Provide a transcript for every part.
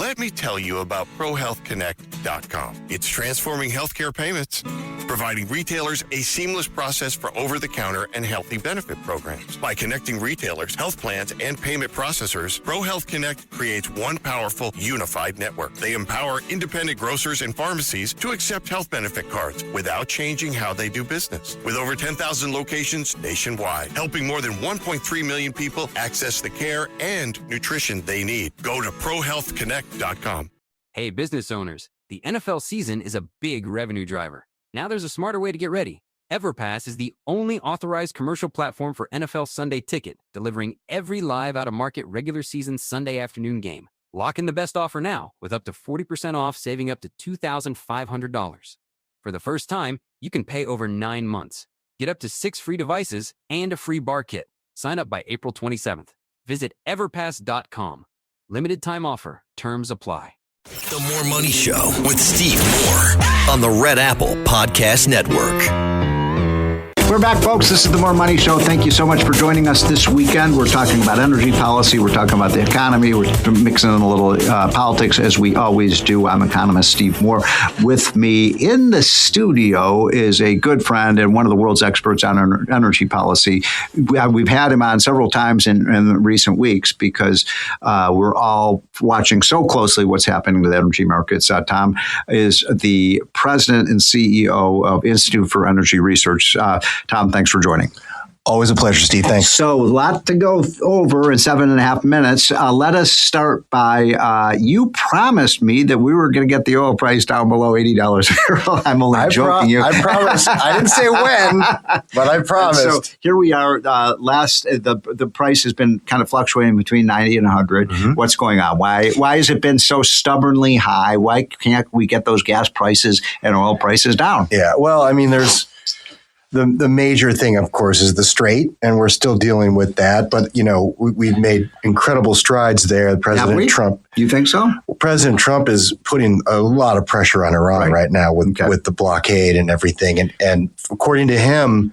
Let me tell you about ProHealthConnect.com. It's transforming healthcare payments, providing retailers a seamless process for over-the-counter and healthy benefit programs. By connecting retailers, health plans, and payment processors, ProHealth Connect creates one powerful, unified network. They empower independent grocers and pharmacies to accept health benefit cards without changing how they do business. With over 10,000 locations nationwide, helping more than 1.3 million people access the care and nutrition they need. Go to ProHealthConnect.com. Hey, business owners, the NFL season is a big revenue driver. Now there's a smarter way to get ready. EverPass is the only authorized commercial platform for NFL Sunday Ticket, delivering every live out-of-market regular season Sunday afternoon game. Lock in the best offer now with up to 40% off, saving up to $2,500. For the first time, you can pay over 9 months. Get up to 6 free devices and a free bar kit. Sign up by April 27th. Visit everpass.com. Limited time offer. Terms apply. The More Money Show with Steve Moore on the Red Apple Podcast Network. We're back, folks. This is the More Money Show. Thank you so much for joining us this weekend. We're talking about energy policy. We're talking about the economy. We're mixing in a little politics, as we always do. I'm economist Steve Moore. With me in the studio is a good friend and one of the world's experts on energy policy. We've had him on several times in recent weeks because we're all watching so closely what's happening with energy markets. Tom is the president and CEO of Institute for Energy Research. Tom, thanks for joining. Always a pleasure, Steve. Thanks. So a lot to go over in 7.5 minutes. Let us start by, you promised me that we were going to get the oil price down below $80 a barrel. I'm only joking. I promised. I didn't say when, but I promised. So here we are. The price has been kind of fluctuating between 90 and 100. Mm-hmm. What's going on? Why has it been so stubbornly high? Why can't we get those gas prices and oil prices down? Yeah, well, I mean, there's the major thing, of course, is the Strait, and we're still dealing with that. But, you know, we've made incredible strides there. President Trump. You think so? President Trump is putting a lot of pressure on Iran right now with the blockade and everything. And according to him,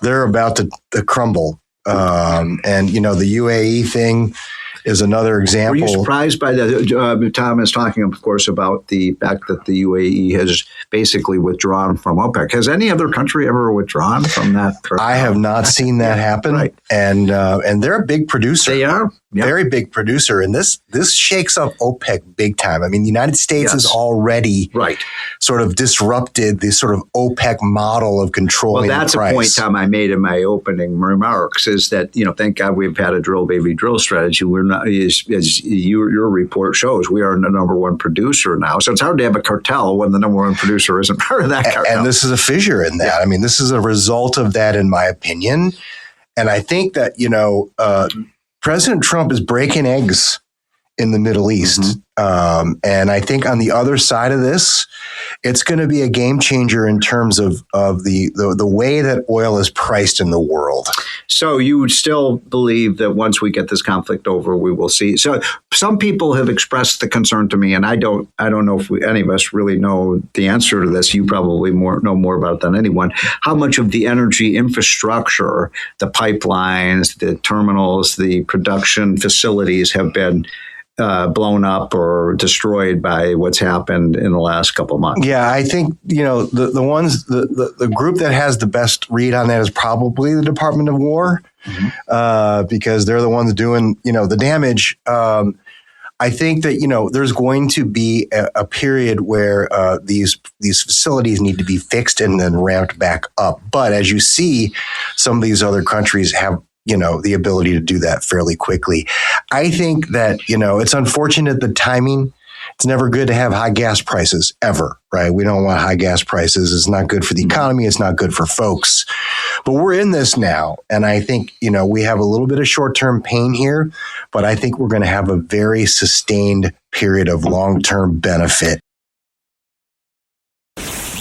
they're about to crumble. And, you know, the UAE thing is another example. Were you surprised by that? Tom is talking, of course, about the fact that the UAE has basically withdrawn from OPEC. Has any other country ever withdrawn from that? I have not seen that happen. Right. And they're a big producer. They are. Yep. Very big producer. And this shakes up OPEC big time. I mean, the United States has already sort of disrupted the sort of OPEC model of controlling the price. Well, that's a point, Tom, I made in my opening remarks, is that, you know, thank God we've had a drill, baby, drill strategy. We're not, as your report shows, we are the number one producer now. So it's hard to have a cartel when the number one producer isn't part of that cartel. And this is a fissure in that. Yeah. I mean, this is a result of that, in my opinion. And I think that, you know, President Trump is breaking eggs in the Middle East. Mm-hmm. And I think on the other side of this, it's going to be a game changer in terms of the way that oil is priced in the world. So you still believe that once we get this conflict over, we will see. So some people have expressed the concern to me, and I don't know if any of us really know the answer to this. You probably know more about it than anyone. How much of the energy infrastructure, the pipelines, the terminals, the production facilities have been blown up or destroyed by what's happened in the last couple of months? Yeah, I think, you know, the group that has the best read on that is probably the Department of War, because they're the ones doing, you know, the damage. I think that, you know, there's going to be a period where these facilities need to be fixed and then ramped back up. But as you see, some of these other countries have, you know, the ability to do that fairly quickly. I think that, you know, it's unfortunate, the timing. It's never good to have high gas prices ever, right? We don't want high gas prices. It's not good for the economy. It's not good for folks. But we're in this now. And I think, you know, we have a little bit of short-term pain here, but I think we're going to have a very sustained period of long-term benefit.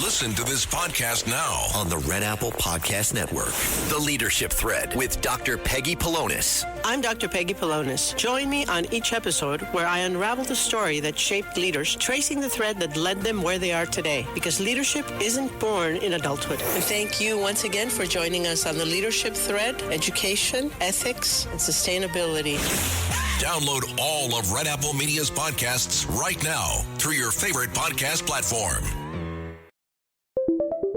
Listen to this podcast now on the Red Apple Podcast Network. The Leadership Thread with Dr. Peggy Polonis. I'm Dr. Peggy Polonis. Join me on each episode where I unravel the story that shaped leaders, tracing the thread that led them where they are today. Because leadership isn't born in adulthood. And thank you once again for joining us on the Leadership Thread, education, ethics, and sustainability. Download all of Red Apple Media's podcasts right now through your favorite podcast platform.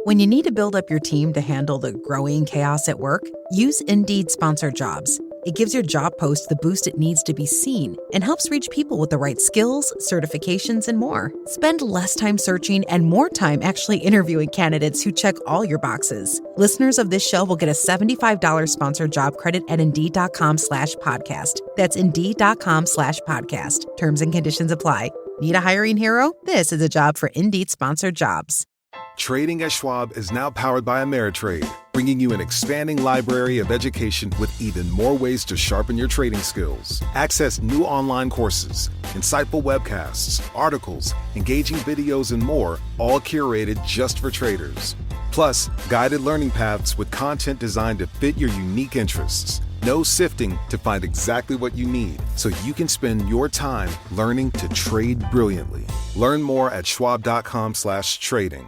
When you need to build up your team to handle the growing chaos at work, use Indeed Sponsored Jobs. It gives your job post the boost it needs to be seen and helps reach people with the right skills, certifications, and more. Spend less time searching and more time actually interviewing candidates who check all your boxes. Listeners of this show will get a $75 sponsored job credit at Indeed.com/podcast. That's Indeed.com/podcast. Terms and conditions apply. Need a hiring hero? This is a job for Indeed Sponsored Jobs. Trading at Schwab is now powered by Ameritrade, bringing you an expanding library of education with even more ways to sharpen your trading skills. Access new online courses, insightful webcasts, articles, engaging videos, and more, all curated just for traders. Plus, guided learning paths with content designed to fit your unique interests. No sifting to find exactly what you need, so you can spend your time learning to trade brilliantly. Learn more at schwab.com/trading.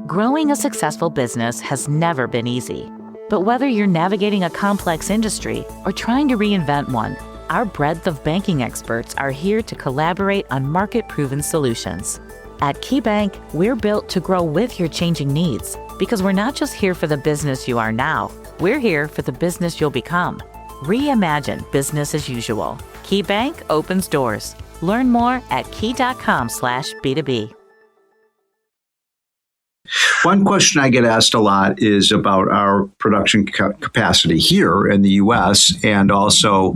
Growing a successful business has never been easy. But whether you're navigating a complex industry or trying to reinvent one, our breadth of banking experts are here to collaborate on market-proven solutions. At KeyBank, we're built to grow with your changing needs because we're not just here for the business you are now, we're here for the business you'll become. Reimagine business as usual. KeyBank opens doors. Learn more at key.com/B2B. One question I get asked a lot is about our production capacity here in the U.S. and also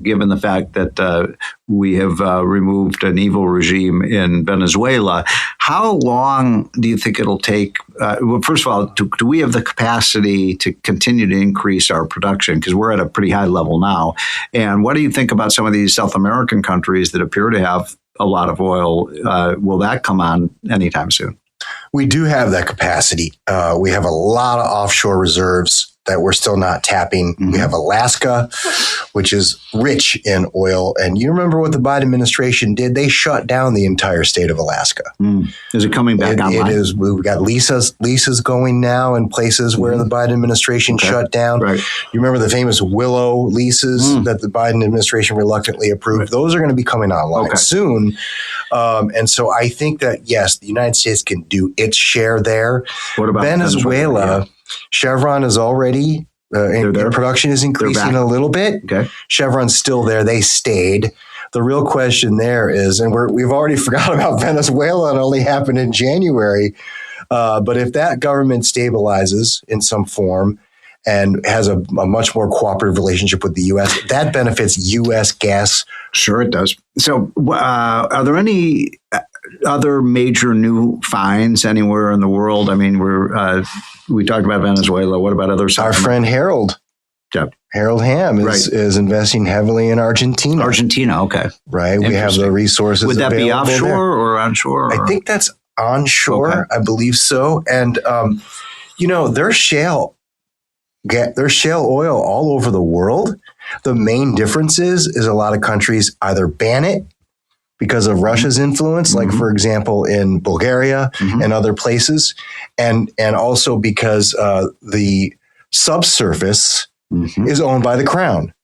given the fact that we have removed an evil regime in Venezuela. How long do you think it'll take? Well, first of all, do we have the capacity to continue to increase our production? Because we're at a pretty high level now. And what do you think about some of these South American countries that appear to have a lot of oil? Will that come on anytime soon? We do have that capacity. We have a lot of offshore reserves that we're still not tapping. Mm-hmm. We have Alaska, which is rich in oil. And you remember what the Biden administration did? They shut down the entire state of Alaska. Is it coming back online? It is. We've got leases going now in places where the Biden administration shut down. Right. You remember the famous Willow leases that the Biden administration reluctantly approved? Right. Those are going to be coming online soon. And so I think that, yes, the United States can do its share there. What about Venezuela? Yeah. Chevron is already, their production is increasing a little bit. Okay. Chevron's still there. They stayed. The real question there is, and we've already forgot about Venezuela. It only happened in January. But if that government stabilizes in some form and has a much more cooperative relationship with the U.S., that benefits U.S. gas. Sure, it does. So are there any other major new finds anywhere in the world? I mean, we talked about Venezuela. What about other? Our friend Harold. Yep. Harold Hamm is investing heavily in Argentina. Argentina, okay. Right. We have the resources. Would that be offshore there. or onshore? I think that's onshore. Okay. I believe so. And, there's shale oil all over the world. The main difference is a lot of countries either ban it because of Russia's influence, like, for example, in Bulgaria and other places, and also because the subsurface is owned by the crown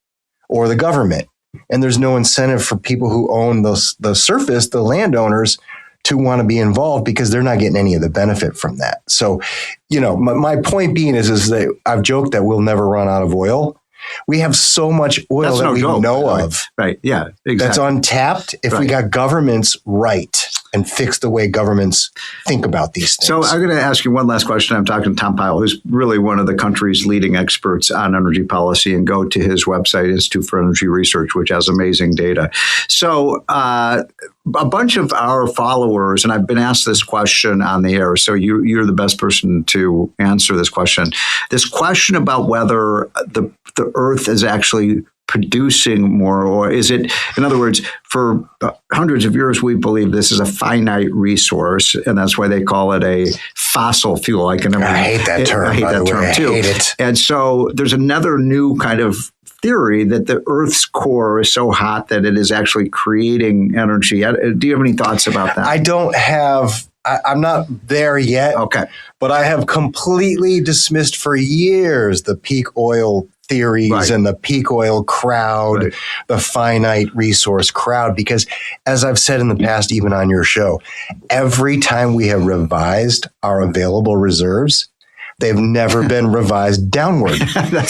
or the government. And there's no incentive for people who own the surface, the landowners, to want to be involved because they're not getting any of the benefit from that. So, my point being is that I've joked that we'll never run out of oil. We have so much oil that we know of. Right. Yeah, exactly. That's untapped if we got governments right and fix the way governments think about these things. So I'm going to ask you one last question. I'm talking to Tom Pyle, who's really one of the country's leading experts on energy policy, and go to his website, Institute for Energy Research, which has amazing data. So a bunch of our followers, and I've been asked this question on the air, so you're the best person to answer this question. This question about whether the Earth is actually producing more, or is it, in other words, for hundreds of years, we believe this is a finite resource, and that's why they call it a fossil fuel. I hate that term. I hate that term too. I hate it. And so there's another new kind of theory that the Earth's core is so hot that it is actually creating energy. Do you have any thoughts about that? I don't have. I'm not there yet. Okay. But I have completely dismissed for years the peak oil theories and the peak oil crowd, the finite resource crowd. Because as I've said in the past, even on your show, every time we have revised our available reserves, they've never been revised downward.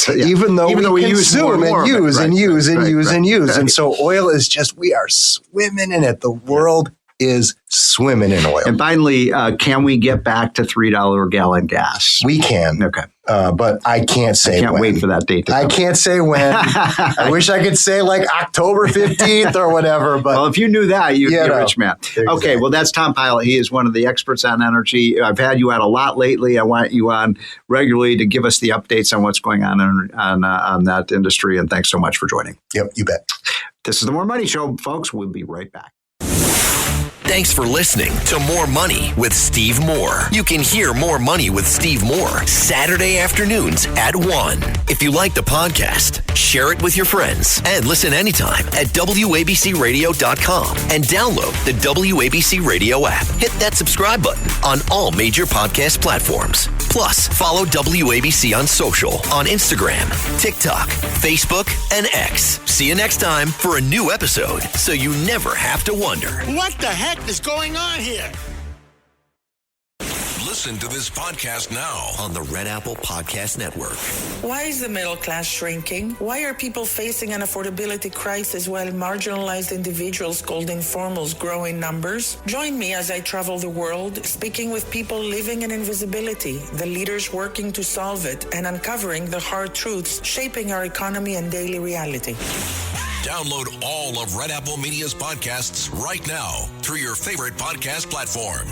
Even though we consume and use and use and use and use. And so oil is just, we are swimming in it. The world is swimming in oil. And finally, can we get back to $3 a gallon gas? We can. Okay. But I can't say I can't wait for that date to come. I can't say when. I wish I could say like October 15th or whatever. But well, if you knew that, you'd be a rich man. Exactly. Okay, well, that's Tom Pyle. He is one of the experts on energy. I've had you on a lot lately. I want you on regularly to give us the updates on what's going on that industry. And thanks so much for joining. Yep, you bet. This is the More Money Show, folks. We'll be right back. Thanks for listening to More Money with Steve Moore. You can hear More Money with Steve Moore Saturday afternoons at 1. If you like the podcast, share it with your friends and listen anytime at WABCRadio.com and download the WABC Radio app. Hit that subscribe button on all major podcast platforms. Plus, follow WABC on social on Instagram, TikTok, Facebook, and X. See you next time for a new episode so you never have to wonder. What the heck is going on here? Listen to this podcast now on the Red Apple Podcast Network. Why is the middle class shrinking? Why are people facing an affordability crisis while marginalized individuals called informals grow in numbers? Join me as I travel the world, speaking with people living in invisibility, the leaders working to solve it, and uncovering the hard truths shaping our economy and daily reality. Download all of Red Apple Media's podcasts right now through your favorite podcast platform.